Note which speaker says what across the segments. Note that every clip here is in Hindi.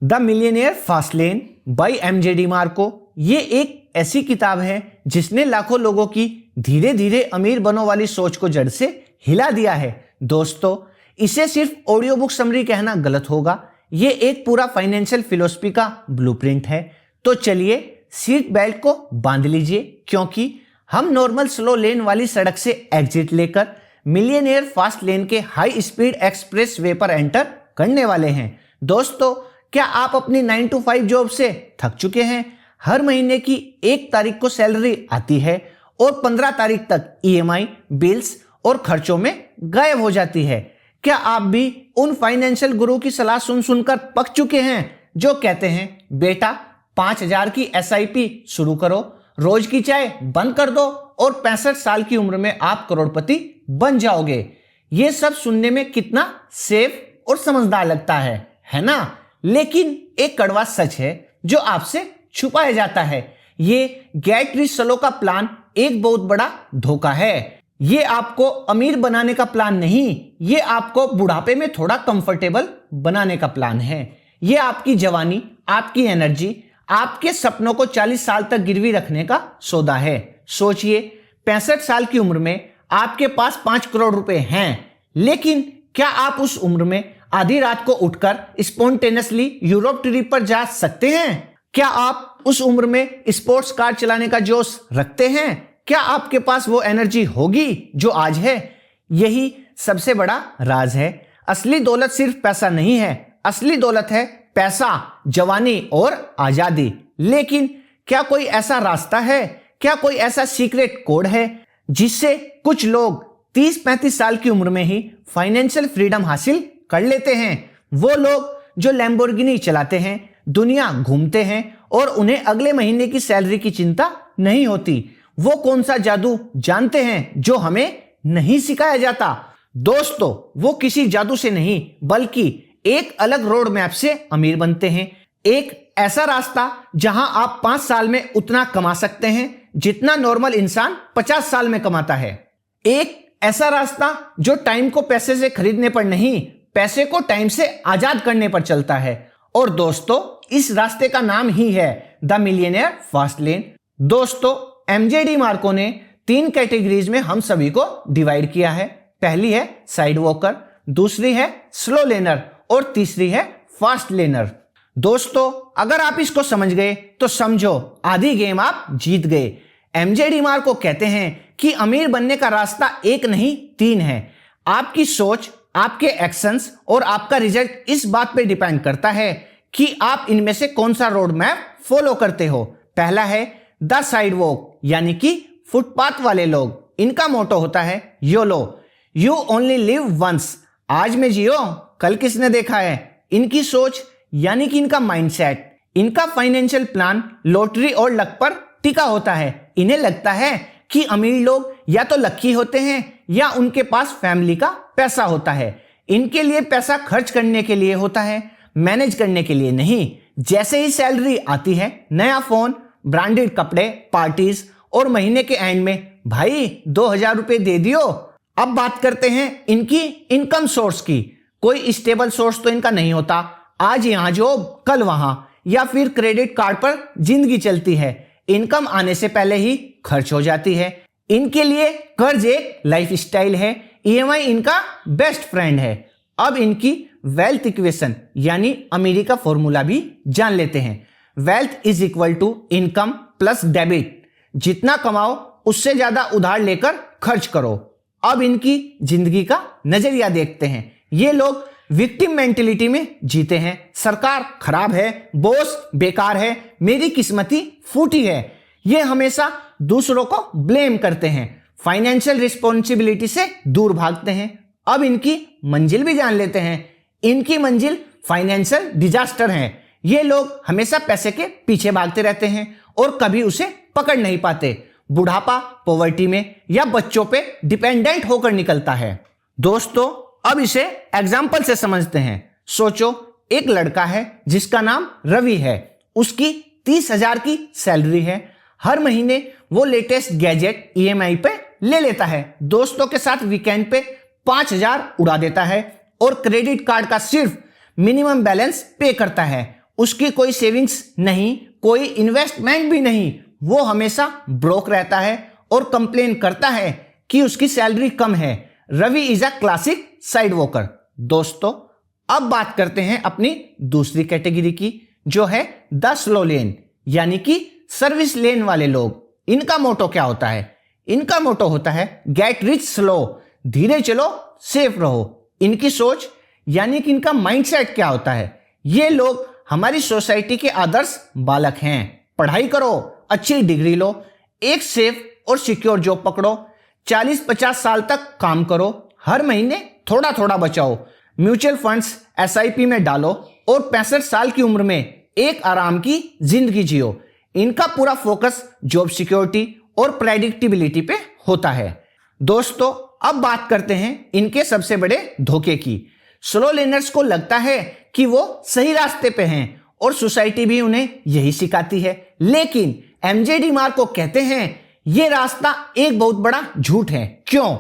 Speaker 1: The millionaire fast lane by MJ Marco. ये एक ऐसी किताब है जिसने लाखों लोगों की धीरे धीरे अमीर बनो वाली सोच को जड़ से हिला दिया है। दोस्तों, इसे सिर्फ ऑडियो बुक समरी कहना गलत होगा। ये एक पूरा फाइनेंशियल फिलॉसफी का ब्लूप्रिंट है। तो चलिए सीट बेल्ट को बांध लीजिए, क्योंकि हम नॉर्मल स्लो लेन वाली सड़क से एग्जिट लेकर मिलियनेयर फास्ट लेन के हाई स्पीड एक्सप्रेस वे पर एंटर करने वाले हैं। दोस्तों, क्या आप अपनी 9 to 5 जॉब से थक चुके हैं? हर महीने की 1 तारीख को सैलरी आती है और 15 तारीख तक ईएमआई, बिल्स और खर्चों में गायब हो जाती है। क्या आप भी उन फाइनेंशियल गुरु की सलाह सुन सुनकर पक चुके हैं जो कहते हैं बेटा 5,000 की एसआईपी शुरू करो, रोज की चाय बंद कर दो और 65 साल की उम्र में आप करोड़पति बन जाओगे? ये सब सुनने में कितना सेफ और समझदार लगता है ना? लेकिन एक कड़वा सच है जो आपसे छुपाया जाता है। ये गेट रिच स्लो का प्लान एक बहुत बड़ा धोखा है। ये आपको अमीर बनाने का प्लान नहीं, ये आपको बुढ़ापे में थोड़ा कंफर्टेबल बनाने का प्लान है। ये आपकी जवानी, आपकी एनर्जी, आपके सपनों को 40 साल तक गिरवी रखने का सौदा है। सोचिए, 65 साल की उम्र में आपके पास 5 करोड़ रुपए हैं, लेकिन क्या आप उस उम्र में आधी रात को उठकर स्पॉन्टेनियसली यूरोप ट्रिप पर जा सकते हैं? क्या आप उस उम्र में स्पोर्ट्स कार चलाने का जोश रखते हैं? क्या आपके पास वो एनर्जी होगी जो आज है? यही सबसे बड़ा राज है। असली दौलत सिर्फ पैसा नहीं है, असली दौलत है पैसा, जवानी और आजादी। लेकिन क्या कोई ऐसा रास्ता है, क्या कोई ऐसा सीक्रेट कोड है जिससे कुछ लोग 30-35 साल की उम्र में ही फाइनेंशियल फ्रीडम हासिल कर लेते हैं? वो लोग जो लैम्बोर्गिनी चलाते हैं, दुनिया घूमते हैं और उन्हें अगले महीने की सैलरी की चिंता नहीं होती। वो कौन सा जादू जानते हैं जो हमें नहीं सिखाया जाता? दोस्तों, वो किसी जादू से नहीं बल्कि एक अलग रोड मैप से अमीर बनते हैं। एक ऐसा रास्ता जहां आप 5 साल में उतना कमा सकते हैं जितना नॉर्मल इंसान 50 साल में कमाता है। एक ऐसा रास्ता जो टाइम को पैसे से खरीदने पर नहीं, पैसे को टाइम से आजाद करने पर चलता है। और दोस्तों, इस रास्ते का नाम ही है द मिलियनेयर फास्ट लेन। दोस्तों, एमजे मार्को ने 3 कैटेगरीज में हम सभी को डिवाइड किया है। पहली है साइड वॉकर, दूसरी है स्लो लेनर और तीसरी है फास्ट लेनर। दोस्तों, अगर आप इसको समझ गए तो समझो आधी गेम आप जीत गए। एमजे मार्को कहते हैं कि अमीर बनने का रास्ता एक नहीं 3 है। आपकी सोच, आपके एक्शंस और आपका रिजल्ट इस बात पे डिपेंड करता है कि आप इनमें से कौन सा रोड मैप फॉलो करते हो। पहला है द साइड वॉक, यानी कि फुटपाथ वाले लोग। इनका मोटो होता है YOLO, you only live once. आज में जियो, कल किसने देखा है। इनकी सोच यानी कि इनका माइंडसेट, इनका फाइनेंशियल प्लान लॉटरी और लक पर टिका होता है। इन्हें लगता है कि अमीर लोग या तो लकी होते हैं या उनके पास फैमिली का पैसा होता है। इनके लिए पैसा खर्च करने के लिए होता है, मैनेज करने के लिए नहीं। जैसे ही सैलरी आती है, नया फोन, ब्रांडेड कपड़े, पार्टीज और महीने के एंड में भाई 2,000 रुपए दे दियो। अब बात करते हैं इनकी इनकम सोर्स की। कोई स्टेबल सोर्स तो इनका नहीं होता। आज यहां जॉब, कल वहां, या फिर क्रेडिट कार्ड पर जिंदगी चलती है। इनकम आने से पहले ही खर्च हो जाती है। इनके लिए कर्ज एक लाइफस्टाइल है, ईएमआई इनका बेस्ट फ्रेंड है। अब इनकी वेल्थ इक्वेशन यानी अमीरी का फॉर्मूला भी जान लेते हैं। Wealth is equal to income plus debit. जितना कमाओ उससे ज्यादा उधार लेकर खर्च करो। अब इनकी जिंदगी का नजरिया देखते हैं। ये लोग विक्टिम मेंटेलिटी में जीते हैं। सरकार खराब है, बॉस बेकार है, मेरी किस्मती फूटी है। ये हमेशा दूसरों को ब्लेम करते हैं, फाइनेंशियल रिस्पॉन्सिबिलिटी से दूर भागते हैं। अब इनकी मंजिल भी जान लेते हैं। इनकी मंजिल फाइनेंशियल डिजास्टर है। ये लोग हमेशा पैसे के पीछे भागते रहते हैं और कभी उसे पकड़ नहीं पाते। बुढ़ापा पॉवर्टी में या बच्चों पे डिपेंडेंट होकर निकलता है। दोस्तों, अब इसे एग्जाम्पल से समझते हैं। सोचो, एक लड़का है जिसका नाम रवि है। उसकी 30,000 की सैलरी है। हर महीने वो लेटेस्ट गैजेट ईएमआई पे ले लेता है। दोस्तों के साथ वीकेंड पे 5,000 उड़ा देता है और क्रेडिट कार्ड का सिर्फ मिनिमम बैलेंस पे करता है। उसकी कोई सेविंग्स नहीं, कोई इन्वेस्टमेंट भी नहीं, वो हमेशा ब्रोक रहता है और कंप्लेन करता है कि उसकी सैलरी कम है। Ravi is a classic side walker. दोस्तों, अब बात करते हैं अपनी दूसरी कैटेगरी की, जो है द स्लो लेन, यानी कि सर्विस लेन वाले लोग। इनका मोटो क्या होता है? इनका मोटो होता है गेट रिच स्लो, धीरे चलो सेफ रहो। इनकी सोच यानी कि इनका माइंडसेट क्या होता है? ये लोग हमारी सोसाइटी के आदर्श बालक हैं। पढ़ाई करो, अच्छी डिग्री लो, एक सेफ और सिक्योर जॉब पकड़ो, 40-50 साल तक काम करो, हर महीने थोड़ा थोड़ा बचाओ, म्यूचुअल फंड्स SIP में डालो और 65 साल की उम्र में एक आराम की जिंदगी जियो। इनका पूरा फोकस जॉब सिक्योरिटी और प्रेडिक्टेबिलिटी पे होता है। दोस्तों, अब बात करते हैं इनके सबसे बड़े धोखे की। स्लो लेनर्स को लगता है कि वो सही रास्ते पे हैं और सोसाइटी भी उन्हें यही सिखाती है, लेकिन MJ DiMarco कहते हैं ये रास्ता एक बहुत बड़ा झूठ है। क्यों?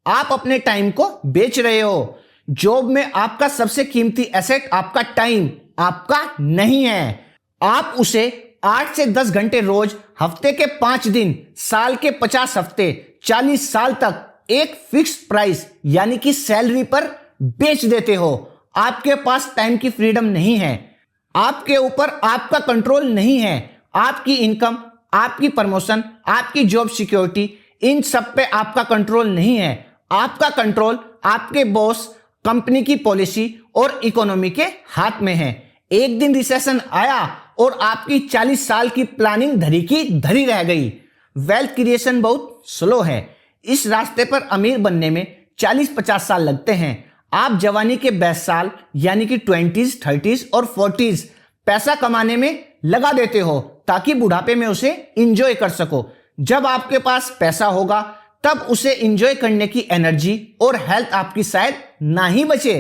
Speaker 1: आप अपने टाइम को बेच रहे हो। जॉब में आपका सबसे कीमती एसेट आपका टाइम आपका नहीं है। आप उसे 8 से 10 घंटे रोज, हफ्ते के 5 दिन, साल के 50 हफ्ते, 40 साल तक एक फिक्स प्राइस यानी कि सैलरी पर बेच देते हो। आपके पास टाइम की फ्रीडम नहीं है, आपके ऊपर आपका कंट्रोल नहीं है। आपकी इनकम, आपकी प्रमोशन, आपकी जॉब सिक्योरिटी, इन सब पे आपका कंट्रोल नहीं है। आपका कंट्रोल आपके बॉस, कंपनी की पॉलिसी और इकोनॉमी के हाथ में है। एक दिन रिसेशन आया और आपकी 40 साल की प्लानिंग धरी की धरी रह गई। वेल्थ क्रिएशन बहुत स्लो है। इस रास्ते पर अमीर बनने में 40-50 साल लगते हैं। आप जवानी के बेस्ट साल यानी कि 20s, 30s और 40s पैसा कमाने में लगा देते हो ताकि बुढ़ापे में उसे इंजॉय कर सको। जब आपके पास पैसा होगा तब उसे इंजॉय करने की एनर्जी और हेल्थ आपकी शायद ना ही बचे।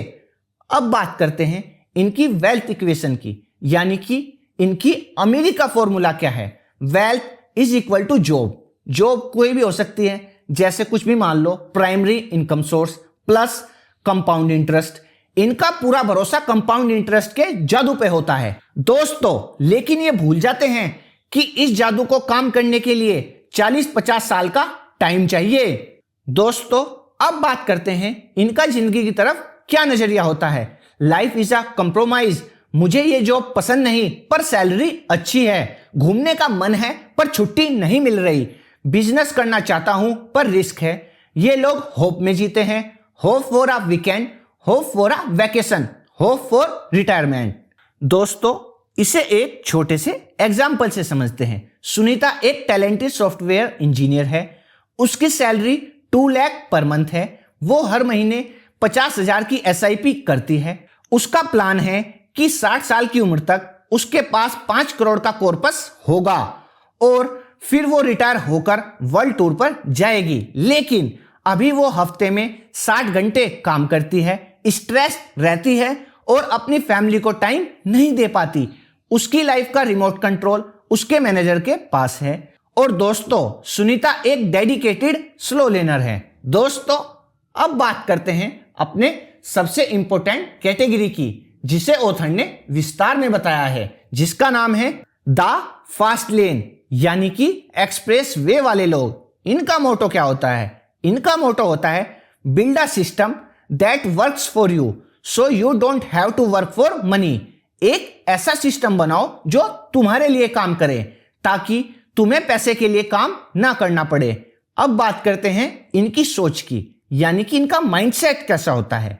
Speaker 1: अब बात करते हैं इनकी वेल्थ इक्वेशन की, यानी कि इनकी अमीरी का फॉर्मूला क्या है। Wealth is equal to job. Job कोई भी हो सकती है, जैसे कुछ भी मान लो, primary income source plus compound interest. इनका पूरा भरोसा कंपाउंड इंटरेस्ट के जादू पे होता है दोस्तों, लेकिन ये भूल जाते हैं कि इस जादू को काम करने के लिए 40-50 साल का टाइम चाहिए। दोस्तों, अब बात करते हैं इनका जिंदगी की तरफ क्या नजरिया होता है। Life is a compromise. मुझे ये जॉब पसंद नहीं पर सैलरी अच्छी है। घूमने का मन है पर छुट्टी नहीं मिल रही। बिजनेस करना चाहता हूं पर रिस्क है। ये लोग होप में जीते हैं। Hope for a weekend, hope for a vacation, hope for retirement. दोस्तों, इसे एक छोटे से एग्जाम्पल से समझते हैं। सुनीता एक टैलेंटेड सॉफ्टवेयर इंजीनियर है। उसकी सैलरी 2 लाख पर मंथ है। वो हर महीने 50,000 की SIP करती है। उसका प्लान है कि 60 साल की उम्र तक उसके पास 5 करोड़ का कॉर्पस होगा और फिर वो रिटायर होकर वर्ल्ड टूर पर जाएगी। लेकिन अभी वो हफ्ते में 60 घंटे काम करती है, स्ट्रेस रहती है और अपनी फैमिली को टाइम नहीं दे पाती। उसकी लाइफ का रिमोट कंट्रोल उसके मैनेजर के पास है। और दोस्तों, सुनीता एक डेडिकेटेड स्लो लेनर है। दोस्तों, अब बात करते हैं अपने सबसे इंपॉर्टेंट कैटेगरी की, जिसे ऑथर ने विस्तार में बताया है, जिसका नाम है द फास्ट लेन, यानी कि एक्सप्रेस वे वाले लोग। इनका मोटो क्या होता है? इनका मोटो होता है build a system that works for you so you don't have to work for money. एक ऐसा सिस्टम बनाओ जो तुम्हारे लिए काम करे ताकि तुम्हें पैसे के लिए काम ना करना पड़े। अब बात करते हैं इनकी सोच की, यानी कि इनका माइंडसेट कैसा होता है।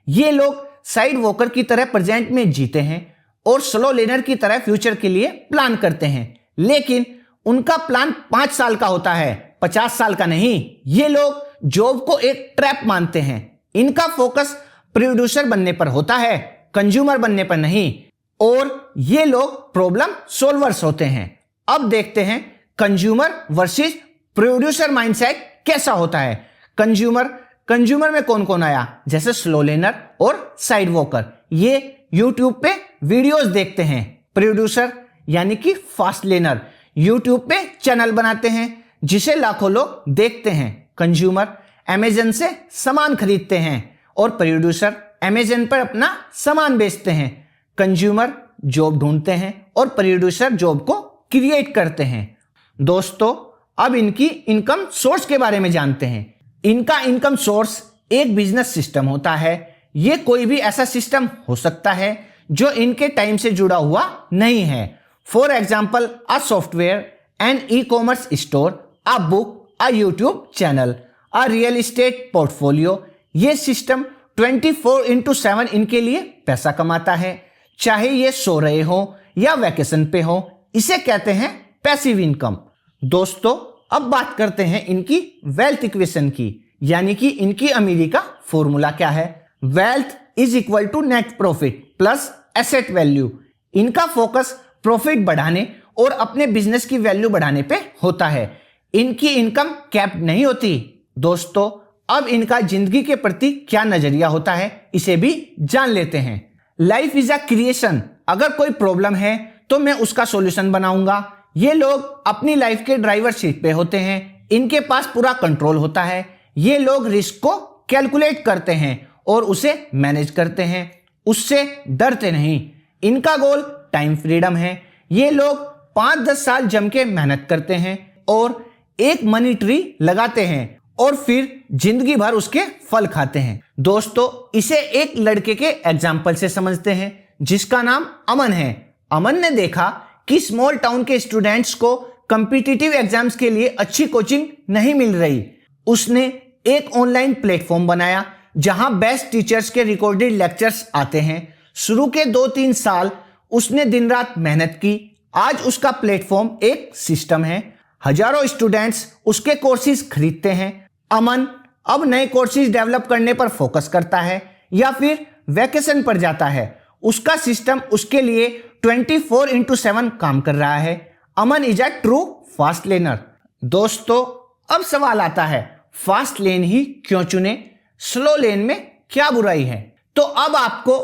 Speaker 1: ये लोग साइड वॉकर की तरह प्रेजेंट में जीते हैं और स्लो लेनर की तरह फ्यूचर के लिए प्लान करते हैं, लेकिन उनका प्लान 5 साल का होता है, 50 साल का नहीं। ये लोग जॉब को एक ट्रैप मानते हैं। इनका फोकस प्रोड्यूसर बनने पर होता है, कंज्यूमर बनने पर नहीं। और ये लोग प्रॉब्लम सोल्वर्स होते हैं। अब देखते हैं कंज्यूमर वर्सेस प्रोड्यूसर माइंडसेट कैसा होता है। कंज्यूमर में कौन कौन आया, जैसे स्लो लेनर और साइड वॉकर, ये यूट्यूब पे वीडियोस देखते हैं। प्रोड्यूसर यानी कि फास्ट लेनर यूट्यूब पे चैनल बनाते हैं जिसे लाखों लोग देखते हैं। कंज्यूमर अमेजन से सामान खरीदते हैं और प्रोड्यूसर अमेजन पर अपना सामान बेचते हैं। कंज्यूमर जॉब ढूंढते हैं और प्रोड्यूसर जॉब को क्रिएट करते हैं। दोस्तों, अब इनकी इनकम सोर्स के बारे में जानते हैं। इनका इनकम सोर्स एक बिजनेस सिस्टम होता है। ये कोई भी ऐसा सिस्टम हो सकता है जो इनके टाइम से जुड़ा हुआ नहीं है। For example, a software, an e commerce store, a book, a YouTube channel, a real estate portfolio. ये सिस्टम 24/7 इनके लिए पैसा कमाता है, चाहे ये सो रहे हो या वैकेशन पे हो। इसे कहते हैं पैसिव इनकम। दोस्तों, अब बात करते हैं इनकी वेल्थ इक्वेशन की, यानी कि इनकी अमीरी का फॉर्मूला क्या है। Wealth is equal to net profit plus asset value. इनका फोकस प्रॉफिट बढ़ाने और अपने बिजनेस की वैल्यू बढ़ाने पे होता है। इनकी इनकम कैप्ड नहीं होती। दोस्तों, अब इनका जिंदगी के प्रति क्या नजरिया होता है, इसे भी जान लेते हैं। Life is a creation. अगर कोई प्रॉब्लम है तो मैं उसका सॉल्यूशन बनाऊंगा। ये लोग अपनी लाइफ के ड्राइवर सीट पे होते हैं। इनके पास पूरा कंट्रोल होता है। ये लोग रिस्क को कैलकुलेट करते हैं और उसे मैनेज करते हैं। उससे डरते नहीं। इनका गोल टाइम फ्रीडम है। ये लोग 5-10 साल जम के मेहनत करते हैं और एक मनी ट्री लगाते हैं और फिर जिंदगी भर उसके फल खाते हैं। दोस्तों, इसे एक लड़के के एग्जाम्पल से समझते हैं जिसका नाम अमन है। अमन ने देखा कि स्मॉल टाउन के स्टूडेंट्स को कॉम्पिटिटिव एग्जाम्स के लिए अच्छी कोचिंग नहीं मिल रही। उसने एक ऑनलाइन प्लेटफॉर्म बनाया जहां बेस्ट टीचर्स के रिकॉर्डेड लेक्चर्स आते हैं। शुरू के 2-3 साल उसने दिन रात मेहनत की। आज उसका प्लेटफॉर्म एक सिस्टम है। हजारों स्टूडेंट्स उसके कोर्सेज खरीदते हैं। अमन अब नए कोर्सेज डेवलप करने पर फोकस करता है या फिर वैकेशन पर जाता है। उसका सिस्टम उसके लिए 24/7 काम कर रहा है। Aman is a true fast learner. दोस्तों, अब सवाल आता है, फास्ट लेन ही क्यों चुने? स्लो लेन में क्या बुराई है? तो अब आपको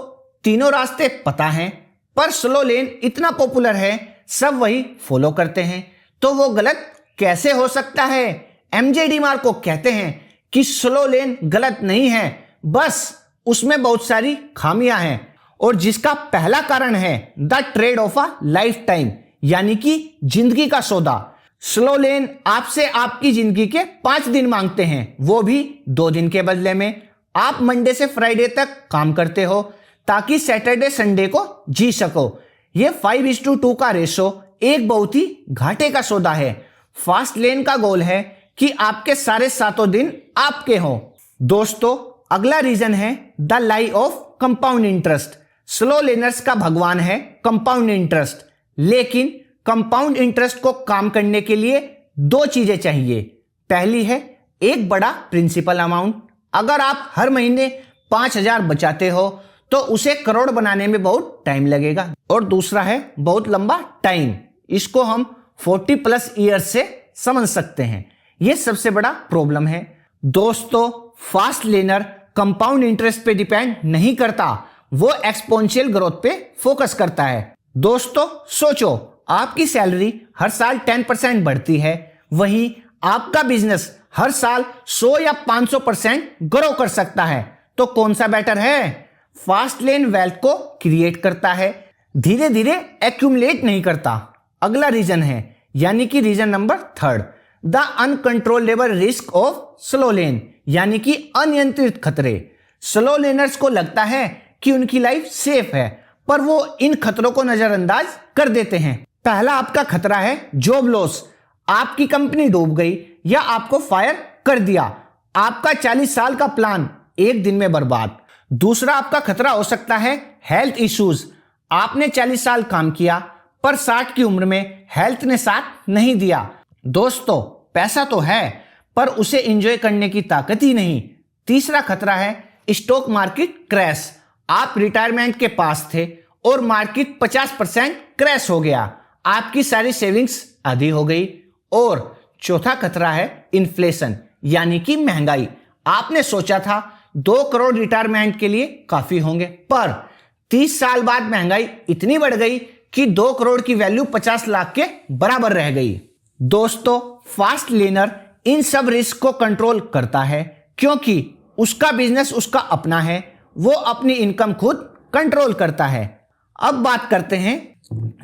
Speaker 1: तीनों रास्ते पता हैं, पर स्लो लेन इतना पॉपुलर है, सब वही फॉलो करते हैं, तो वो गलत कैसे हो सकता है? एमजे डीमार्को कहते हैं कि स्लो लेन गलत नहीं है, बस उसमें बहुत सारी खामियां हैं और जिसका पहला कारण है the trade of a life time, यानी कि जिंदगी का सौदा। स्लो लेन आपसे आपकी जिंदगी के 5 दिन मांगते हैं, वो भी 2 दिन के बदले में। आप मंडे से फ्राइडे तक काम करते हो ताकि सैटरडे संडे को जी सको। ये 5:2 का रेशो एक बहुत ही घाटे का सौदा है। फास्ट लेन का गोल है कि आपके सारे 7 दिन आपके हों। दोस्तों, अगला रीजन है the lie of compound interest. Slow learners का भगवान है कंपाउंड इंटरेस्ट, लेकिन कंपाउंड इंटरेस्ट को काम करने के लिए 2 चीजें चाहिए। पहली है एक बड़ा प्रिंसिपल अमाउंट। अगर आप हर महीने 5,000 बचाते हो तो उसे करोड़ बनाने में बहुत टाइम लगेगा। और दूसरा है बहुत लंबा टाइम। इसको हम 40+ ईयर्स से समझ सकते हैं। यह सबसे बड़ा प्रॉब्लम है। दोस्तों, फास्ट लेनर कंपाउंड इंटरेस्ट पे डिपेंड नहीं करता, वो एक्सपोनेंशियल ग्रोथ पे फोकस करता है। दोस्तों, सोचो, आपकी सैलरी हर साल 10% बढ़ती है, वहीं आपका बिजनेस हर साल 100 या 500% ग्रो कर सकता है, तो कौन सा बेटर है? फास्ट लेन वेल्थ को क्रिएट करता है, धीरे धीरे एक्यूमुलेट नहीं करता। अगला रीजन है, यानी कि reason number 3, the uncontrollable risk of slow lane, यानी कि अनियंत्रित खतरे। स्लो लेनर्स को लगता है कि उनकी लाइफ सेफ है, पर वो इन खतरों को नजरअंदाज कर देते हैं। पहला आपका खतरा है जॉब लॉस। आपकी कंपनी डूब गई या आपको फायर कर दिया, आपका 40 साल का प्लान एक दिन में बर्बाद। दूसरा आपका खतरा हो सकता है हेल्थ इश्यूज। आपने 40 साल काम किया पर 60 की उम्र में हेल्थ ने साथ नहीं दिया। दोस्तों, पैसा तो है पर उसे एंजॉय करने की ताकत ही नहीं। तीसरा खतरा है स्टॉक मार्केट क्रैश। आप रिटायरमेंट के पास थे और मार्केट 50% क्रैश हो गया, आपकी सारी सेविंग्स आधी हो गई। और चौथा खतरा है इन्फ्लेशन, यानी कि महंगाई। आपने सोचा था 2 करोड़ रिटायरमेंट के लिए काफी होंगे, पर 30 साल बाद महंगाई इतनी बढ़ गई कि 2 करोड़ की वैल्यू 50 लाख के बराबर रह गई। दोस्तों, फास्ट लेनर इन सब रिस्क को कंट्रोल करता है क्योंकि उसका बिजनेस उसका अपना है। वो अपनी इनकम खुद कंट्रोल करता है। अब बात करते हैं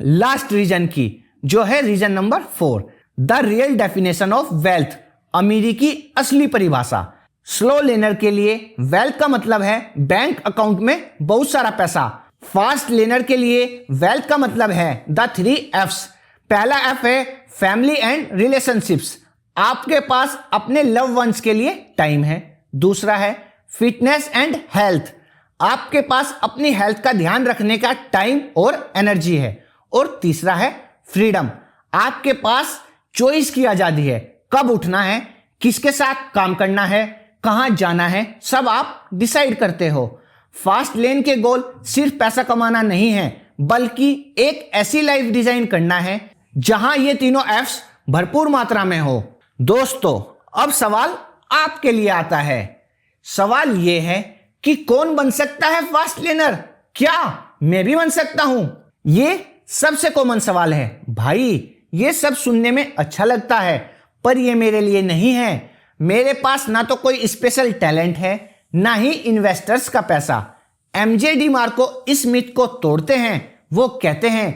Speaker 1: लास्ट रीजन की, जो है reason number 4, the real definition of wealth, अमीरी की असली परिभाषा। स्लो लेनर के लिए वेल्थ का मतलब है बैंक अकाउंट में बहुत सारा पैसा। फास्ट लेनर के लिए वेल्थ का मतलब है द 3 F's। पहला F है फैमिली एंड रिलेशनशिप्स, आपके पास अपने लव वंस के लिए टाइम है। दूसरा है फिटनेस एंड हेल्थ, आपके पास अपनी हेल्थ का ध्यान रखने का टाइम और एनर्जी है। और तीसरा है फ्रीडम, आपके पास चॉइस की आजादी है, कब उठना है, किसके साथ काम करना है, कहां जाना है, सब आप डिसाइड करते हो। फास्ट लेन के गोल सिर्फ पैसा कमाना नहीं है, बल्कि एक ऐसी लाइफ डिजाइन करना है जहां ये तीनों एफ्स भरपूर मात्रा में हो। दोस्तों, अब सवाल आपके लिए आता है। सवाल यह है कि कौन बन सकता है फास्ट लेनर? क्या मैं भी बन सकता हूं? ये सबसे कॉमन सवाल है। भाई, ये सब सुनने में अच्छा लगता है, पर ये मेरे लिए नहीं है। मेरे पास ना तो कोई स्पेशल टैलेंट है, ना ही इन्वेस्टर्स का पैसा। एमजे डी मार्को इस मिथ को तोड़ते हैं। वो कहते हैं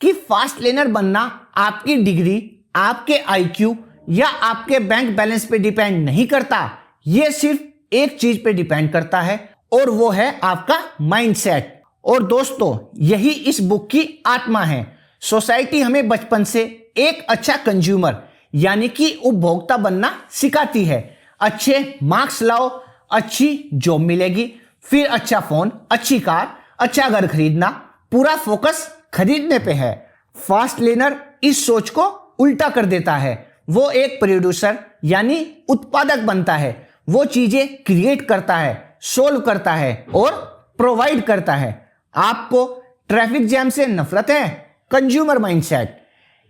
Speaker 1: कि फास्ट लेनर बनना आपकी डिग्री, आपके आईक्यू या आपके बैंक बैलेंस पे डिपेंड नहीं करता। ये सिर्फ एक चीज पे डिपेंड करता है, और वो है आपका माइंडसेट। और दोस्तों, यही इस बुक की आत्मा है। सोसाइटी हमें बचपन से एक अच्छा कंज्यूमर यानी कि उपभोक्ता बनना सिखाती है। अच्छे मार्क्स लाओ, अच्छी जॉब मिलेगी, फिर अच्छा फोन, अच्छी कार, अच्छा घर खरीदना, पूरा फोकस खरीदने पे है। फास्ट लेनर इस सोच को उल्टा कर देता है। वो एक प्रोड्यूसर यानी उत्पादक बनता है। वो चीजें क्रिएट करता है, सोल्व करता है और प्रोवाइड करता है। आपको ट्रैफिक जैम से नफरत है? Consumer mindset.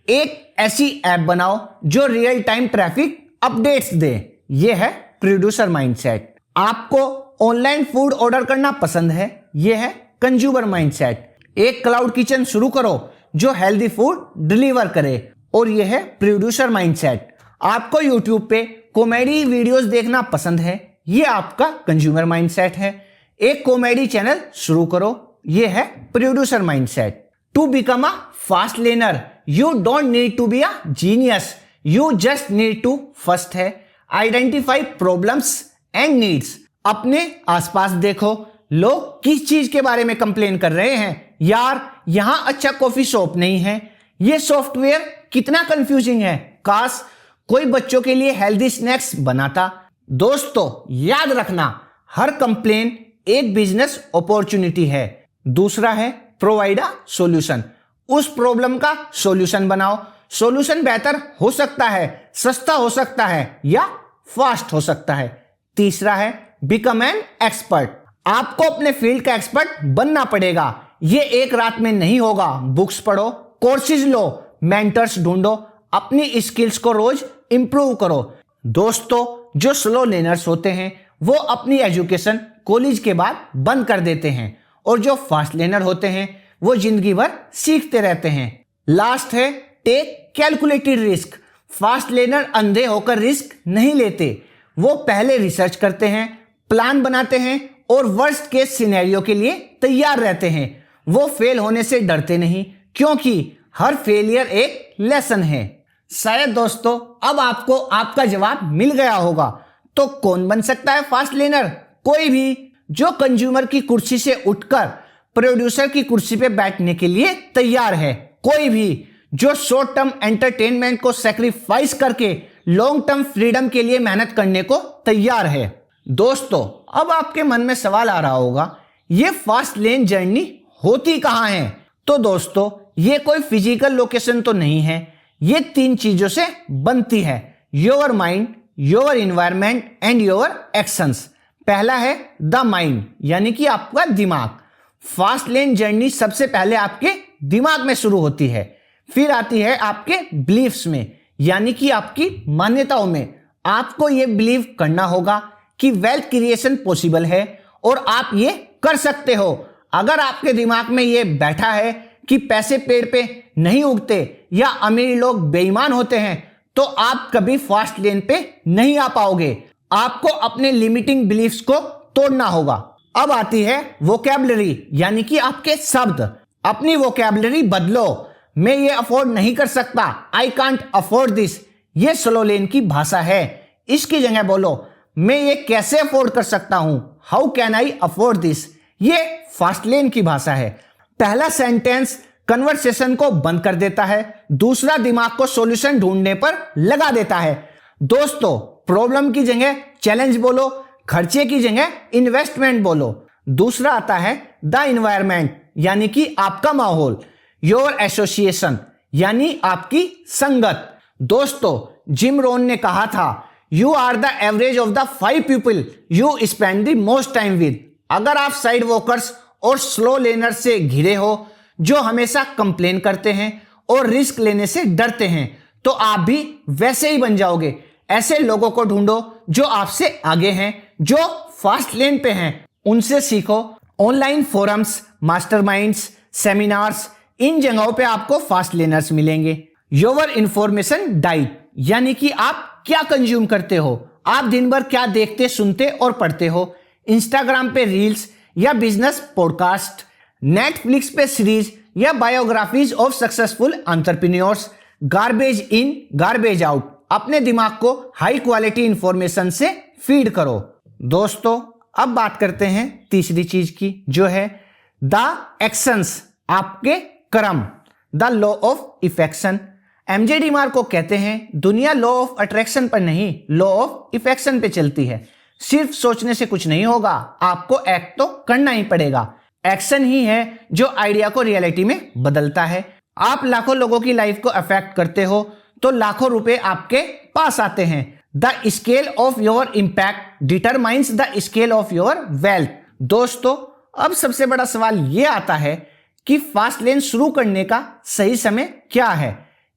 Speaker 1: एक ऐसी ऐप बनाओ जो रियल टाइम ट्रैफिक अपडेट्स दे, यह है प्रोड्यूसर माइंडसेट। आपको ऑनलाइन फूड ऑर्डर करना पसंद है, यह है कंज्यूमर माइंडसेट। एक क्लाउड किचन शुरू करो जो हेल्दी फूड डिलीवर करे, और यह है प्रोड्यूसर माइंडसेट। आपको यूट्यूब पे कॉमेडी वीडियोस देखना पसंद है, यह आपका कंज्यूमर माइंडसेट है। एक कॉमेडी चैनल शुरू करो, यह है producer mindset. To become a fast laner you don't need to be a genius, you just need to first है identify problems and needs। अपने आसपास देखो, लोग किस चीज के बारे में कंप्लेन कर रहे हैं। यार, यहां अच्छा कॉफी शॉप नहीं है, ये सॉफ्टवेयर कितना कंफ्यूजिंग है, काश कोई बच्चों के लिए हेल्दी स्नैक्स बनाता। दोस्तों, याद रखना, हर कंप्लेन एक बिजनेस अपॉर्चुनिटी है। दूसरा है प्रोवाइड अ सॉल्यूशन, उस प्रॉब्लम का सॉल्यूशन बनाओ। सॉल्यूशन बेहतर हो सकता है, सस्ता हो सकता है या फास्ट हो सकता है। तीसरा है बिकम एन एक्सपर्ट, आपको अपने फील्ड का एक्सपर्ट बनना पड़ेगा। ये एक रात में नहीं होगा। बुक्स पढ़ो, कोर्सेज लो, मेंटर्स ढूंढो, अपनी स्किल्स को रोज इंप्रूव करो। दोस्तों, जो स्लो लर्नर्स होते हैं वो अपनी एजुकेशन कॉलेज के बाद बंद कर देते हैं, और जो फास्ट लर्नर होते हैं वो जिंदगी भर सीखते रहते हैं। लास्ट है take calculated risk, fast learner अंधे होकर रिस्क नहीं लेते। वो पहले रिसर्च करते हैं, प्लान बनाते हैं और वर्स्ट केस सिनेरियो के लिए तैयार रहते हैं। वो फेल होने से डरते नहीं, क्योंकि हर फेलियर एक लेसन है। शायद दोस्तों अब आपको आपका जवाब मिल गया होगा। तो कौन बन सकता है फास्ट लर्नर? कोई भी जो कंज्यूमर की कुर्सी से उठकर प्रोड्यूसर की कुर्सी पे बैठने के लिए तैयार है। कोई भी जो शॉर्ट टर्म एंटरटेनमेंट को सैक्रिफाइस करके लॉन्ग टर्म फ्रीडम के लिए मेहनत करने को तैयार है। दोस्तों, अब आपके मन में सवाल आ रहा होगा, ये फास्ट लेन जर्नी होती कहां है? तो दोस्तों, ये कोई फिजिकल लोकेशन तो नहीं है, ये 3 चीजों से बनती है, your mind, your environment and your actions. पहला है द माइंड, यानी कि आपका दिमाग। फास्ट लेन जर्नी सबसे पहले आपके दिमाग में शुरू होती है, फिर आती है आपके बिलीफ्स में, यानी कि आपकी मान्यताओं में। आपको यह बिलीव करना होगा कि वेल्थ क्रिएशन पॉसिबल है और आप ये कर सकते हो। अगर आपके दिमाग में ये बैठा है कि पैसे पेड़ पे नहीं उगते या अमीर लोग बेईमान होते हैं, तो आप कभी फास्ट लेन पे नहीं आ पाओगे। आपको अपने लिमिटिंग बिलीफ्स को तोड़ना होगा। अब आती है वोकैबुलरी, यानी कि आपके शब्द। अपनी वोकैबुलरी बदलो। मैं ये अफोर्ड नहीं कर सकता, आई कांट अफोर्ड दिस, ये स्लो लेन की भाषा है। इसकी जगह बोलो, मैं ये कैसे अफोर्ड कर सकता हूं, how can I afford this, ये फास्ट लेन की भाषा है। पहला सेंटेंस कन्वर्सेशन को बंद कर देता है, दूसरा दिमाग को सॉल्यूशन ढूंढने पर लगा देता है। दोस्तों, प्रॉब्लम की जगह चैलेंज बोलो, खर्चे की जगह इन्वेस्टमेंट बोलो। दूसरा आता है द एनवायरमेंट, यानी कि आपका माहौल, योर एसोसिएशन, यानी आपकी संगत। दोस्तों, जिम रोन ने कहा था, you are the average of the 5 people you spend the most time with. अगर आप साइड वॉकर्स और स्लो लेनर से घिरे हो, जो हमेशा कंप्लेन करते हैं और रिस्क लेने से डरते हैं, तो आप भी वैसे ही बन जाओगे। ऐसे लोगों को ढूंढो जो आपसे आगे हैं, जो फास्ट लेन पे हैं, उनसे सीखो। ऑनलाइन फोरम्स, मास्टरमाइंड्स, सेमिनार्स, इन जगहों पे आपको फास्ट लेनर्स मिलेंगे। योर इंफॉर्मेशन डाइट, यानी कि आप क्या कंज्यूम करते हो, आप दिन भर क्या देखते, सुनते और पढ़ते हो। इंस्टाग्राम पे रील्स या बिजनेस पॉडकास्ट, नेटफ्लिक्स पे सीरीज या biographies of successful entrepreneurs. Garbage in garbage out, अपने दिमाग को हाई क्वालिटी इंफॉर्मेशन से फीड करो। दोस्तों, अब बात करते हैं तीसरी चीज की, जो है द एक्शंस, आपके कर्म, the law of affection. MJ DeMarco कहते हैं, दुनिया लॉ ऑफ अट्रैक्शन पर नहीं, लॉ ऑफ इफेक्शन पे चलती है। सिर्फ सोचने से कुछ नहीं होगा, आपको एक्ट तो करना ही पड़ेगा। एक्शन ही है जो आइडिया को रियलिटी में बदलता है। आप लाखों लोगों की लाइफ को अफेक्ट करते हो तो लाखों रुपए आपके पास आते हैं। The scale of your impact determines the scale of your wealth. दोस्तों, अब सबसे बड़ा सवाल यह आता है कि फास्ट लेन शुरू करने का सही समय क्या है।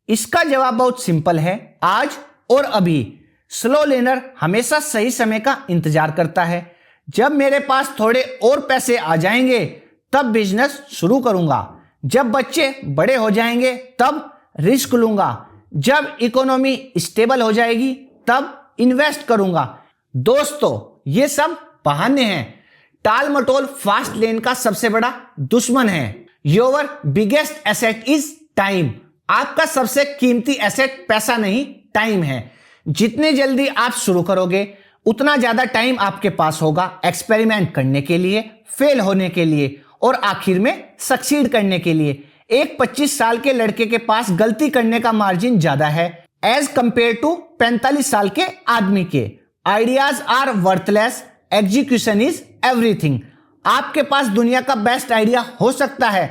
Speaker 1: इसका जवाब बहुत सिंपल है, आज और अभी। स्लो लेनर हमेशा सही समय का इंतजार करता है। जब मेरे पास थोड़े और पैसे आ जाएंगे तब बिजनेस शुरू करूंगा, जब बच्चे बड़े हो जाएंगे तब रिस्क लूंगा, जब इकोनॉमी स्टेबल हो जाएगी तब इन्वेस्ट करूंगा। दोस्तों, ये सब बहाने हैं। टाल मटोल फास्ट लेन का सबसे बड़ा दुश्मन है। Your biggest asset is time. आपका सबसे कीमती एसेट पैसा नहीं, टाइम है। जितनी जल्दी आप शुरू करोगे उतना ज्यादा टाइम आपके पास होगा एक्सपेरिमेंट करने के लिए, फेल होने के लिए और आखिर में सक्सीड करने के लिए। एक 25 साल के लड़के के पास गलती करने का मार्जिन ज्यादा है एज कंपेयर टू 45 साल के आदमी के। Ideas are worthless, execution is everything. आपके पास दुनिया का बेस्ट आइडिया हो सकता है,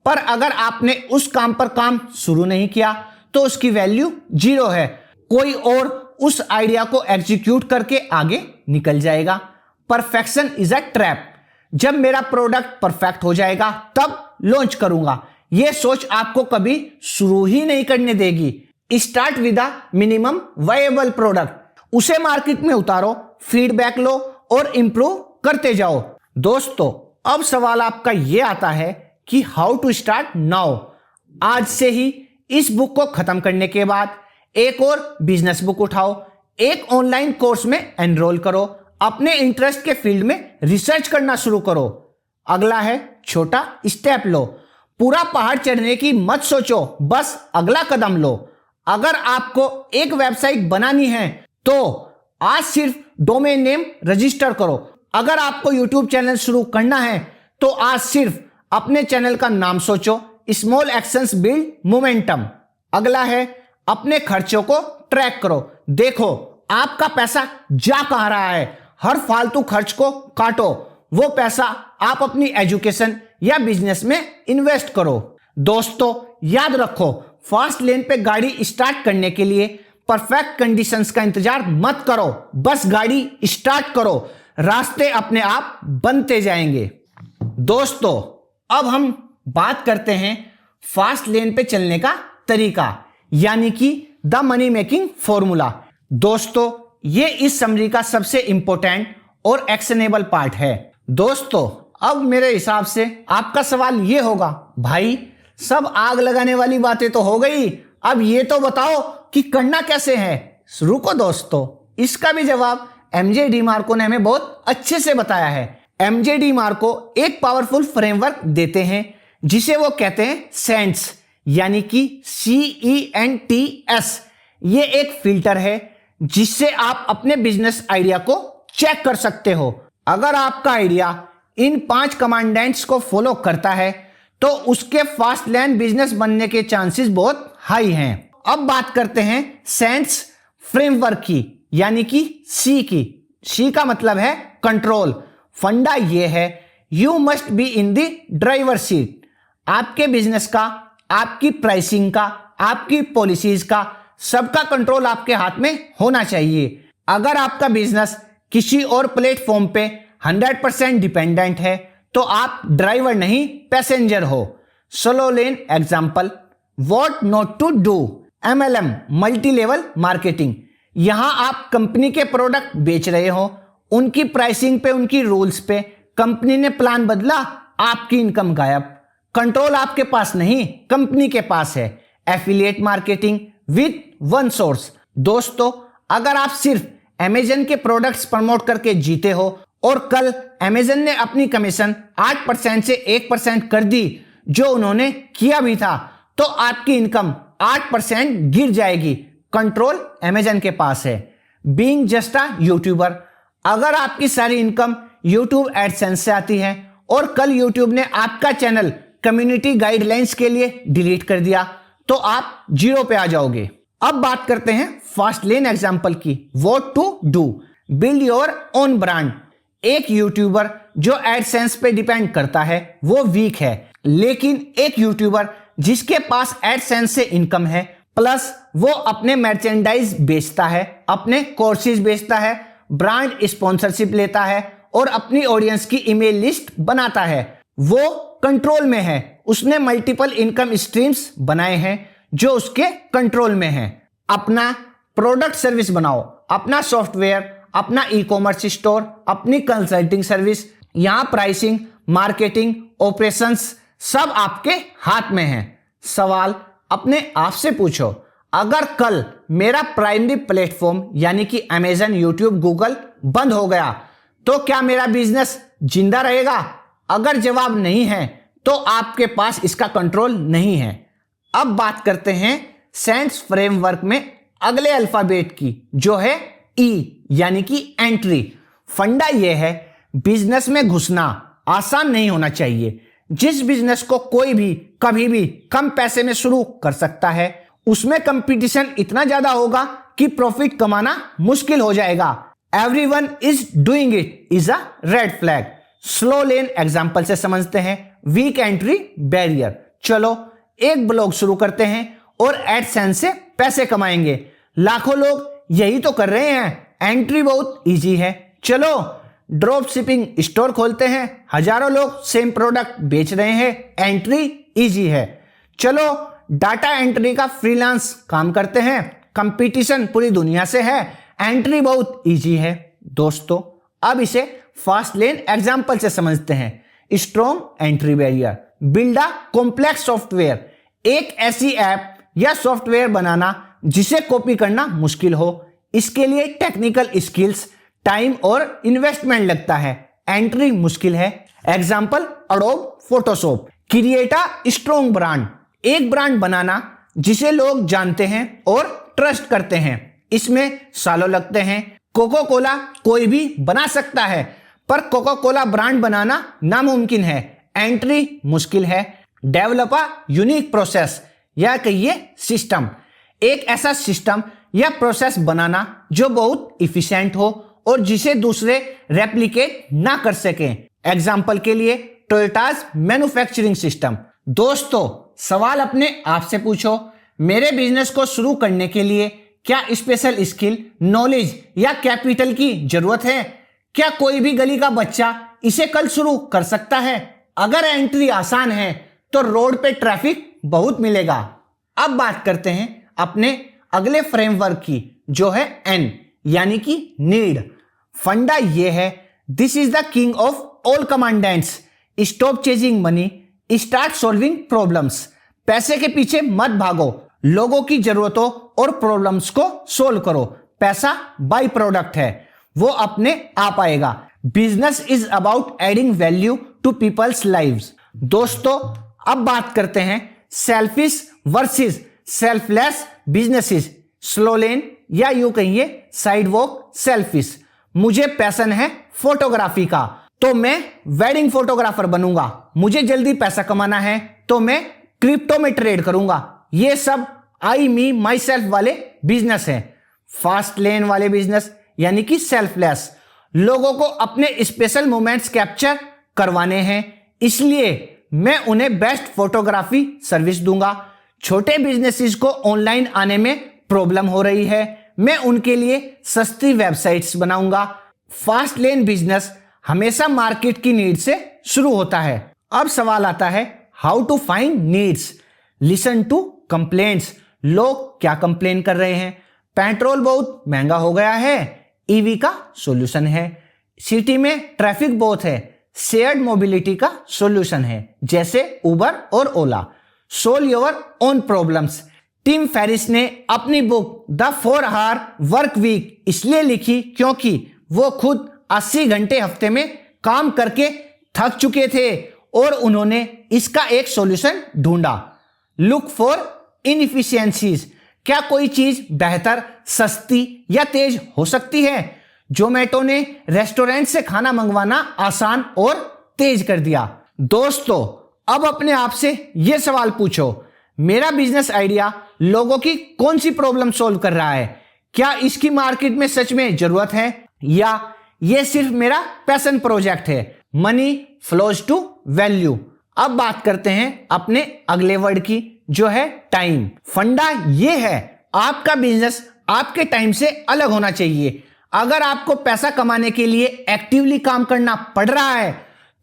Speaker 1: पर अगर आपने उस काम पर काम शुरू नहीं किया तो उसकी वैल्यू 0 है। कोई और उस आइडिया को एग्जीक्यूट करके आगे निकल जाएगा। Perfection is a trap. जब मेरा प्रोडक्ट परफेक्ट हो जाएगा तब लॉन्च करूंगा, यह सोच आपको कभी शुरू ही नहीं करने देगी। Start with a minimum viable product, उसे मार्केट में उतारो, फीडबैक लो और इंप्रूव करते जाओ। दोस्तों, अब सवाल आपका यह आता है कि हाउ टू स्टार्ट नाउ। आज से ही इस बुक को खत्म करने के बाद एक और बिजनेस बुक उठाओ, एक ऑनलाइन कोर्स में एनरोल करो, अपने इंटरेस्ट के फील्ड में रिसर्च करना शुरू करो। अगला है छोटा स्टेप लो। पूरा पहाड़ चढ़ने की मत सोचो, बस अगला कदम लो। अगर आपको एक वेबसाइट बनानी है तो आज सिर्फ डोमेन नेम रजिस्टर करो। अगर आपको यूट्यूब चैनल शुरू करना है तो आज सिर्फ अपने चैनल का नाम सोचो। Small actions build momentum. अगला है अपने खर्चों को ट्रैक करो। देखो आपका पैसा जा कहां रहा है। हर फालतू खर्च को काटो, वो पैसा आप अपनी एजुकेशन या बिजनेस में इन्वेस्ट करो। दोस्तों, याद रखो, फास्ट लेन पे गाड़ी स्टार्ट करने के लिए परफेक्ट कंडीशंस का इंतजार मत करो, बस गाड़ी स्टार्ट करो, रास्ते अपने आप बनते जाएंगे। दोस्तों, अब हम बात करते हैं फास्ट लेन पे चलने का तरीका, यानी कि द मनी मेकिंग फॉर्मूला। दोस्तों, ये इस समरी का सबसे इंपॉर्टेंट और एक्शनेबल पार्ट है। दोस्तों, अब मेरे हिसाब से आपका सवाल ये होगा, भाई सब आग लगाने वाली बातें तो हो गई, अब ये तो बताओ कि करना कैसे है। रुको दोस्तों, इसका भी जवाब एमजे डिमार्को ने हमें बहुत अच्छे से बताया है। एमजे डिमार्को एक पावरफुल फ्रेमवर्क देते हैं जिसे वो कहते हैं सेंट्स, यानी कि CENTS। ये एक फिल्टर है जिससे आप अपने बिजनेस आइडिया को चेक कर सकते हो। अगर आपका आइडिया इन 5 कमांडेंट्स को फॉलो करता है तो उसके फास्ट लैंड बिजनेस बनने के चांसेस बहुत हाई हैं। अब बात करते हैं सेंट्स फ्रेमवर्क की, यानी कि C की। C का मतलब है कंट्रोल। फंडा ये है, you must be in the driver seat. आपके बिजनेस का, आपकी प्राइसिंग का, आपकी पॉलिसीज का, सबका कंट्रोल आपके हाथ में होना चाहिए। अगर आपका बिजनेस किसी और प्लेटफॉर्म पे 100% डिपेंडेंट है तो आप ड्राइवर नहीं पैसेंजर हो। Slow lane example, what not to do, MLM multi level marketing. यहां आप कंपनी के प्रोडक्ट बेच रहे हो, उनकी प्राइसिंग पे, उनकी रूल्स पे कंपनी ने प्लान बदला, आपकी इनकम गायब। कंट्रोल आपके पास नहीं, कंपनी के पास है। Affiliate marketing with one source. दोस्तों, अगर आप सिर्फ अमेजन के प्रोडक्ट्स प्रमोट करके जीते हो और कल अमेजन ने अपनी कमीशन 8% से 1% कर दी, जो उन्होंने किया भी था, तो आपकी इनकम 8% गिर जाएगी। कंट्रोल अमेजन के पास है। बीइंग जस्ट अ यूट्यूबर, अगर आपकी सारी इनकम यूट्यूब एडसेंस से आती है और कल यूट्यूब ने आपका चैनल कम्युनिटी गाइडलाइंस के लिए डिलीट कर दिया तो आप 0 पे आ जाओगे। अब बात करते हैं फास्ट लेन एग्जांपल की। What to do, build your own brand. एक यूट्यूबर जो एडसेंस पे डिपेंड करता है वो वीक है, लेकिन एक यूट्यूबर जिसके पास एडसेंस से इनकम है, प्लस वो अपने मर्चेंडाइज बेचता है, अपने कोर्सेज बेचता है, ब्रांड स्पॉन्सरशिप लेता है और अपनी ऑडियंस की ईमेल लिस्ट बनाता है, वो कंट्रोल में है। उसने मल्टीपल इनकम स्ट्रीम्स बनाए हैं जो उसके कंट्रोल में हैं। अपना प्रोडक्ट सर्विस बनाओ, अपना सॉफ्टवेयर, अपना ई-कॉमर्स स्टोर, अपनी कंसल्टिंग सर्विस। यहां प्राइसिंग, मार्केटिंग, ऑपरेशंस सब आपके हाथ में है। सवाल अपने आप से पूछो, अगर कल मेरा प्राइमरी प्लेटफॉर्म यानी कि अमेजन, यूट्यूब, गूगल बंद हो गया तो क्या मेरा बिजनेस जिंदा रहेगा? अगर जवाब नहीं है तो आपके पास इसका कंट्रोल नहीं है। अब बात करते हैं सेंट्स फ्रेमवर्क में अगले अल्फाबेट की, जो है E, यानी कि एंट्री। फंडा यह है, बिजनेस में घुसना आसान नहीं होना चाहिए। जिस बिजनेस को कोई भी कभी भी कम पैसे में शुरू कर सकता है, उसमें कंपटीशन इतना ज्यादा होगा कि प्रॉफिट कमाना मुश्किल हो जाएगा। Everyone is doing it is a red flag. Slow lane example से समझते हैं वीक एंट्री बैरियर। चलो एक ब्लॉग शुरू करते हैं और एडसेंस से पैसे कमाएंगे। लाखों लोग यही तो कर रहे हैं। एंट्री बहुत इजी है। चलो ड्रॉप शिपिंग स्टोर खोलते हैं, हजारों लोग सेम प्रोडक्ट बेच रहे हैं, एंट्री इजी है। चलो डाटा एंट्री का फ्रीलांस काम करते हैं, कंपटीशन पूरी दुनिया से है, एंट्री बहुत इजी है। दोस्तों, अब इसे फास्ट लेन एग्जांपल से समझते हैं। Strong entry barrier, build a complex software. एक ऐसी ऐप या सॉफ्टवेयर बनाना जिसे कॉपी करना मुश्किल हो, इसके लिए टेक्निकल स्किल्स, टाइम और इन्वेस्टमेंट लगता है, एंट्री मुश्किल है। Example adobe Photoshop. Create a strong brand, एक ब्रांड बनाना जिसे लोग जानते हैं और ट्रस्ट करते हैं, इसमें सालों लगते हैं। कोको कोला कोई भी बना सकता है, पर कोको कोला ब्रांड बनाना नामुमकिन है, एंट्री मुश्किल है। डेवलप अ यूनिक प्रोसेस, या कहिए सिस्टम, एक ऐसा सिस्टम या प्रोसेस बनाना जो बहुत इफिशिएंट हो और जिसे दूसरे रेप्लिकेट ना कर सकें। एग्जाम्पल के लिए टोयोटाज मैन्युफैक्चरिंग सिस्टम। दोस्तों, सवाल अपने आप से पूछो, मेरे बिजनेस को शुरू करने के लिए क्या स्पेशल स्किल, नॉलेज या कैपिटल की जरूरत है? क्या कोई भी गली का बच्चा इसे कल शुरू कर सकता है? अगर एंट्री आसान है तो रोड पे ट्रैफिक बहुत मिलेगा। अब बात करते हैं अपने अगले फ्रेमवर्क की, जो है N, यानी कि नीड। फंडा ये है, this is the king of all commandants. Stop chasing money, start solving problems. पैसे के पीछे मत भागो, लोगों की जरूरतों और प्रॉब्लम्स को सोल्व करो। पैसा बाई प्रोडक्ट है, वो अपने आप आएगा। Business is about adding value to people's lives. दोस्तों, अब बात करते हैं selfish versus selfless businesses, slow lane या यूं कहिए साइडवॉक सेल्फिश। मुझे पैशन है फोटोग्राफी का, तो मैं वेडिंग फोटोग्राफर बनूंगा। मुझे जल्दी पैसा कमाना है, तो मैं क्रिप्टो में ट्रेड करूंगा। ये सब आई मी माई सेल्फ वाले बिजनेस हैं। फास्ट लेन वाले बिजनेस यानी कि सेल्फलेस, लोगों को अपने स्पेशल मोमेंट्स कैप्चर करवाने हैं, इसलिए मैं उन्हें बेस्ट फोटोग्राफी सर्विस दूंगा। छोटे बिजनेसेस को ऑनलाइन आने में प्रॉब्लम हो रही है, मैं उनके लिए सस्ती वेबसाइट्स बनाऊंगा। फास्ट लेन बिजनेस हमेशा मार्केट की नीड से शुरू होता है। अब सवाल आता है how to find needs, listen to complaints. लोग क्या कंप्लेन कर रहे हैं? पेट्रोल बहुत महंगा हो गया है, ईवी का सॉल्यूशन है। सिटी में ट्रैफिक बहुत है, शेयर्ड मोबिलिटी का सॉल्यूशन है, जैसे उबर और Ola. Solve your own problems. Tim Ferriss ने अपनी book the 4 hour work week इसलिए लिखी क्योंकि वो खुद 80 घंटे हफ्ते में काम करके थक चुके थे और उन्होंने इसका एक सॉल्यूशन ढूंढा। Look for inefficiencies. क्या कोई चीज बेहतर, सस्ती या तेज हो सकती है? जोमेटो ने रेस्टोरेंट से खाना मंगवाना आसान और तेज कर दिया। दोस्तों, अब अपने आप से यह सवाल पूछो, मेरा बिजनेस आइडिया लोगों की कौन सी प्रॉब्लम सॉल्व कर रहा है? क्या इसकी मार्केट में सच में जरूरत है या यह सिर्फ मेरा पैशन प्रोजेक्ट है? Money flows to value. अब बात करते हैं अपने अगले वर्ड की, जो है टाइम। फंडा ये है, आपका बिजनेस आपके टाइम से अलग होना चाहिए। अगर आपको पैसा कमाने के लिए एक्टिवली काम करना पड़ रहा है,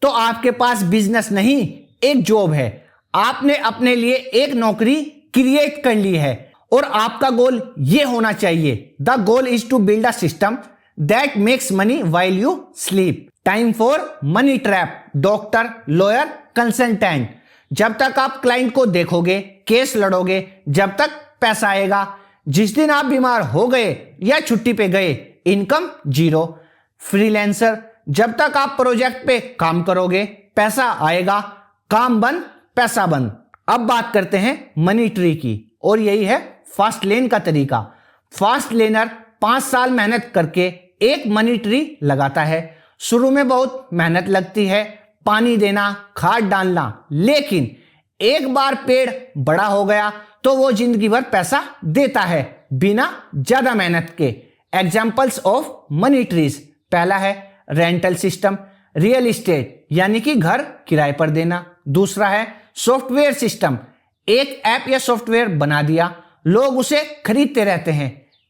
Speaker 1: तो आपके पास बिजनेस नहीं, एक जॉब है। आपने अपने लिए एक नौकरी क्रिएट कर ली है और आपका गोल यह होना चाहिए, the goal is to build a system that makes money while you sleep. Time for money trap. Doctor, lawyer, consultant. जब तक आप क्लाइंट को देखोगे, केस लड़ोगे, जब तक पैसा आएगा। जिस दिन आप बीमार हो गए या छुट्टी पे गए, इनकम जीरो। फ्रीलांसर। जब तक आप प्रोजेक्ट पे काम करोगे, पैसा आएगा। काम बंद, पैसा बंद। अब बात करते हैं मनी ट्री की, और यही है फास्ट लेन का तरीका। फास्ट लेनर 5 साल मेहनत करके एक मनी ट्री लगाता है। शुरू में बहुत मेहनत लगती है, पानी देना, खाद डालना, लेकिन एक बार पेड़ बड़ा हो गया तो वो जिंदगी भर पैसा देता है बिना ज्यादा मेहनत के। Examples of money trees. पहला है रेंटल सिस्टम, रियल इस्टेट यानी कि घर किराए पर देना। दूसरा है सॉफ्टवेयर सिस्टम, एक ऐप या सॉफ्टवेयर बना दिया, लोग उसे खरीदते रहते हैं।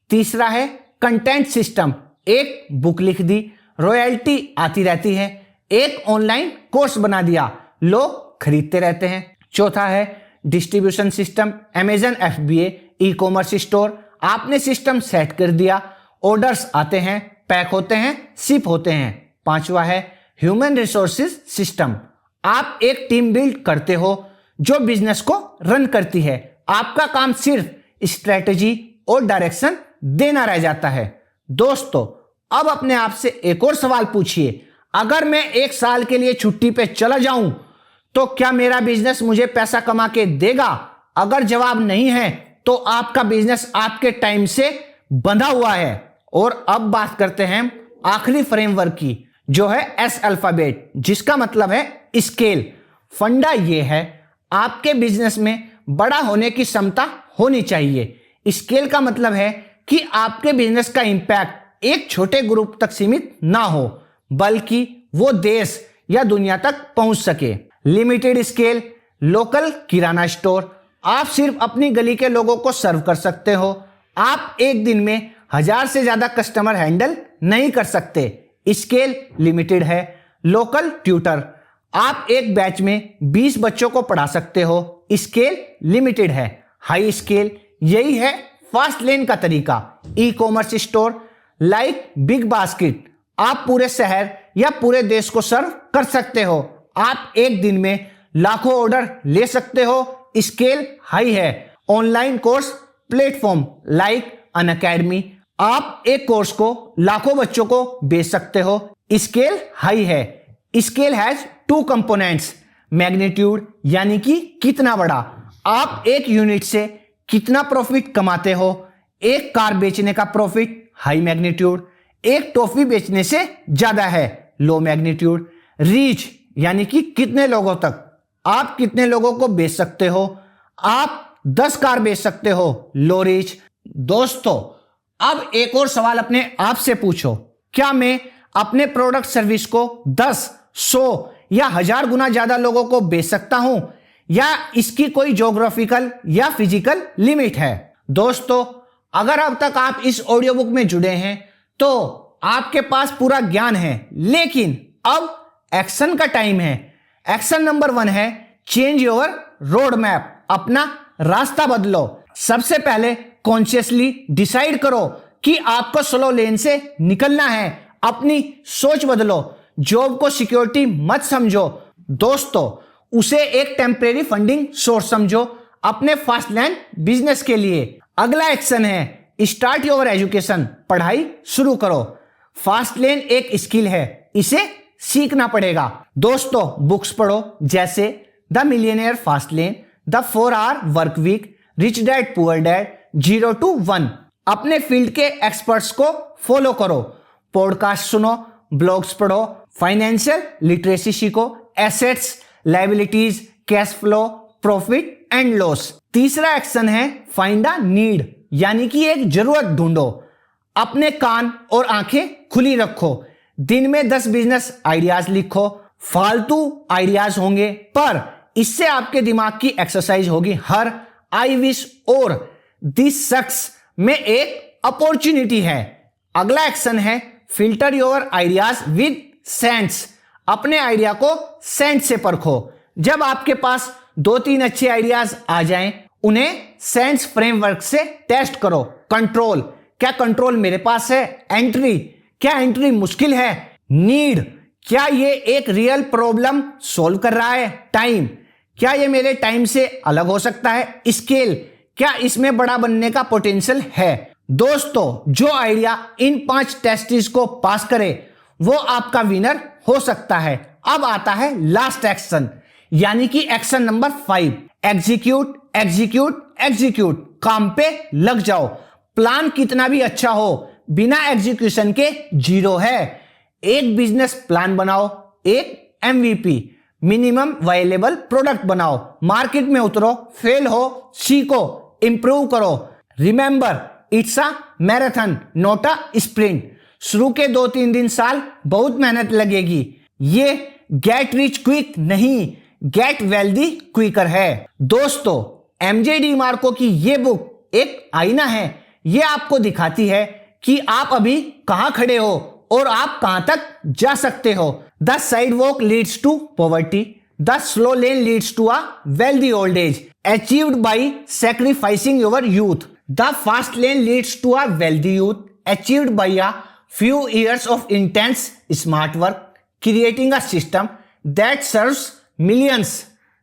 Speaker 1: तीसरा है कंटेंट सिस्टम, एक बुक लिख दी, रॉयल्टी आती रहती है। एक ऑनलाइन कोर्स बना दिया, लोग खरीदते रहते हैं। चौथा है डिस्ट्रीब्यूशन सिस्टम, अमेजन FBA, ई कॉमर्स स्टोर। आपने सिस्टम सेट कर दिया, ऑर्डर्स आते हैं, पैक होते हैं, शिप होते हैं। पांचवा है ह्यूमन रिसोर्सेज सिस्टम, आप एक टीम बिल्ड करते हो जो बिजनेस को रन करती है। आपका काम सिर्फ स्ट्रेटजी और डायरेक्शन देना रह जाता है। दोस्तों, अब अपने आप से एक और सवाल पूछिए, अगर मैं 1 साल के लिए छुट्टी पे चला जाऊं तो क्या मेरा बिजनेस मुझे पैसा कमा के देगा? अगर जवाब नहीं है तो आपका बिजनेस आपके टाइम से बंधा हुआ है। और अब बात करते हैं आखिरी फ्रेमवर्क की, जो है S अल्फाबेट, जिसका मतलब है स्केल। फंडा ये है, आपके बिजनेस में बड़ा होने की क्षमता होनी चाहिए। स्केल का मतलब है कि आपके बिजनेस का इंपैक्ट एक छोटे ग्रुप तक सीमित ना हो, बल्कि वो देश या दुनिया तक पहुंच सके। लिमिटेड स्केल, लोकल किराना स्टोर, आप सिर्फ अपनी गली के लोगों को सर्व कर सकते हो। आप एक दिन में 1000 से ज्यादा कस्टमर हैंडल नहीं कर सकते। स्केल लिमिटेड है। लोकल ट्यूटर, आप एक बैच में 20 बच्चों को पढ़ा सकते हो। स्केल लिमिटेड है। हाई स्केल, यही है फास्ट लेन का तरीका। ई commerce store like big basket, आप पूरे शहर या पूरे देश को सर्व कर सकते हो। आप एक दिन में लाखों ऑर्डर ले सकते हो। स्केल हाई है। Online course platform like Unacademy, आप एक कोर्स को लाखों बच्चों को बेच सकते हो। स्केल हाई है। स्केल हैज 2 कंपोनेंट्स, मैग्नीट्यूड यानी कि कितना बड़ा, आप एक यूनिट से कितना प्रॉफिट कमाते हो। एक कार बेचने का प्रॉफिट हाई मैग्नीट्यूड, एक टॉफी बेचने से ज्यादा है लो मैग्नीट्यूड। रीच यानी कि कितने लोगों तक, आप कितने लोगों को बेच सकते हो, आप 10 कार बेच सकते हो लो रीच। दोस्तों अब एक और सवाल अपने आप से पूछो, क्या मैं अपने प्रोडक्ट सर्विस को 10, 100 या 1000 गुना ज्यादा लोगों को बेच सकता हूं, या इसकी कोई ज्योग्राफिकल या फिजिकल लिमिट है। दोस्तों अगर अब तक आप इस ऑडियो बुक में जुड़े हैं तो आपके पास पूरा ज्ञान है, लेकिन अब एक्शन का टाइम है। एक्शन नंबर 1 है चेंज योर रोड मैप, अपना रास्ता बदलो। सबसे पहले कॉन्शियसली डिसाइड करो कि आपको स्लो लेन से निकलना है, अपनी सोच बदलो। जॉब को सिक्योरिटी मत समझो दोस्तों, उसे एक टेम्परेरी फंडिंग सोर्स समझो अपने फास्ट लैंड बिजनेस के लिए। अगला एक्शन है स्टार्ट योर एजुकेशन, पढ़ाई शुरू करो। फास्ट लेन एक स्किल है, इसे सीखना पड़ेगा। दोस्तों बुक्स पढ़ो जैसे the millionaire fast lane, the 4 hour work week, rich dad poor dad, 0 to 1। अपने फील्ड के एक्सपर्ट्स को फॉलो करो, पॉडकास्ट सुनो, ब्लॉग्स पढ़ो, फाइनेंशियल लिटरेसी सीखो, assets, liabilities, cash flow, profit and loss. तीसरा एक्शन है फाइंड अ नीड, यानी कि एक जरूरत ढूंढो। अपने कान और आंखें खुली रखो, दिन में 10 बिजनेस आइडियाज लिखो। फालतू आइडियाज होंगे पर इससे आपके दिमाग की एक्सरसाइज होगी। हर आई विश और दिस सक्स में एक अपॉर्चुनिटी है। अगला एक्शन है filter your ideas with sense, अपने आइडिया को सेंस से परखो। जब आपके पास 2-3 अच्छे आइडियाज आ जाएं, उन्हें सेंस फ्रेमवर्क से टेस्ट करो। कंट्रोल, क्या कंट्रोल मेरे पास है? एंट्री, क्या एंट्री मुश्किल है? नीड, क्या ये एक रियल प्रॉब्लम सोल्व कर रहा है? टाइम, क्या ये मेरे टाइम से अलग हो सकता है? स्केल, क्या इसमें बड़ा बनने का पोटेंशियल है? दोस्तों जो आइडिया इन 5 टेस्टिस को पास करे वो आपका विनर हो सकता है। अब आता है लास्ट एक्शन, यानी कि action number 5, execute execute execute. काम पे लग जाओ। प्लान कितना भी अच्छा हो, बिना एग्जीक्यूशन के 0 है। एक बिजनेस प्लान बनाओ, एक MVP मिनिमम वायलेबल प्रोडक्ट बनाओ, मार्केट में उतरो, फेल हो सीखो, इंप्रूव करो। Remember it's a marathon not a sprint. शुरू के 2-3 दिन साल बहुत मेहनत लगेगी, ये गेट रिच क्विक नहीं, गेट वेल्दी क्विकर है। दोस्तों MJ DiMarco की ये बुक एक आईना है, ये आपको दिखाती है कि आप अभी कहां खड़े हो और आप कहां तक जा सकते हो। The sidewalk leads to poverty, the slow lane leads to a wealthy old age achieved by sacrificing your youth. The fast lane leads to a wealthy youth achieved by a few years of intense smart work, creating a system that serves millions.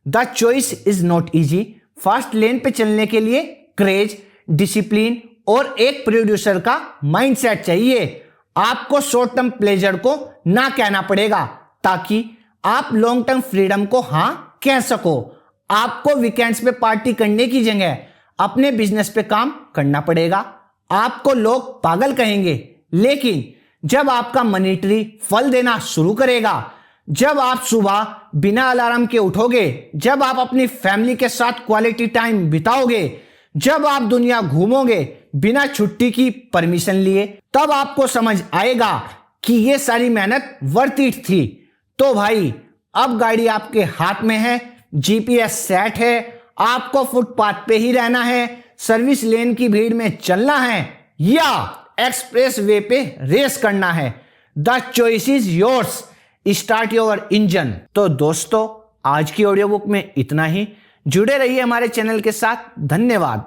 Speaker 1: The choice is not easy. Fast lane पे चलने के लिए क्रेज, डिसिप्लिन और एक प्रोड्यूसर का माइंडसेट चाहिए। आपको शॉर्ट टर्म प्लेजर को ना कहना पड़ेगा ताकि आप लॉन्ग टर्म फ्रीडम को हां कह सको। आपको वीकेंड्स पे पार्टी करने की जगह अपने बिजनेस पे काम करना पड़ेगा। आपको लोग पागल कहेंगे, लेकिन जब आपका मनी ट्री फल देना शुरू करेगा, जब आप सुबह बिना अलार्म के उठोगे, जब आप अपनी फैमिली के साथ क्वालिटी टाइम बिताओगे, जब आप दुनिया घूमोगे बिना छुट्टी की परमिशन लिए, तब आपको समझ आएगा कि ये सारी मेहनत वर्थ इट थी। तो भाई अब गाड़ी आपके हाथ में है, GPS सेट है, आपको फुटपाथ पे ही रहना है, सर्विस लेन की भीड़ में चलना है या एक्सप्रेस वे पे रेस करना है। The choice is yours, start your engine. तो दोस्तों आज की ऑडियो बुक में इतना ही। जुड़े रहिए हमारे चैनल के साथ। धन्यवाद।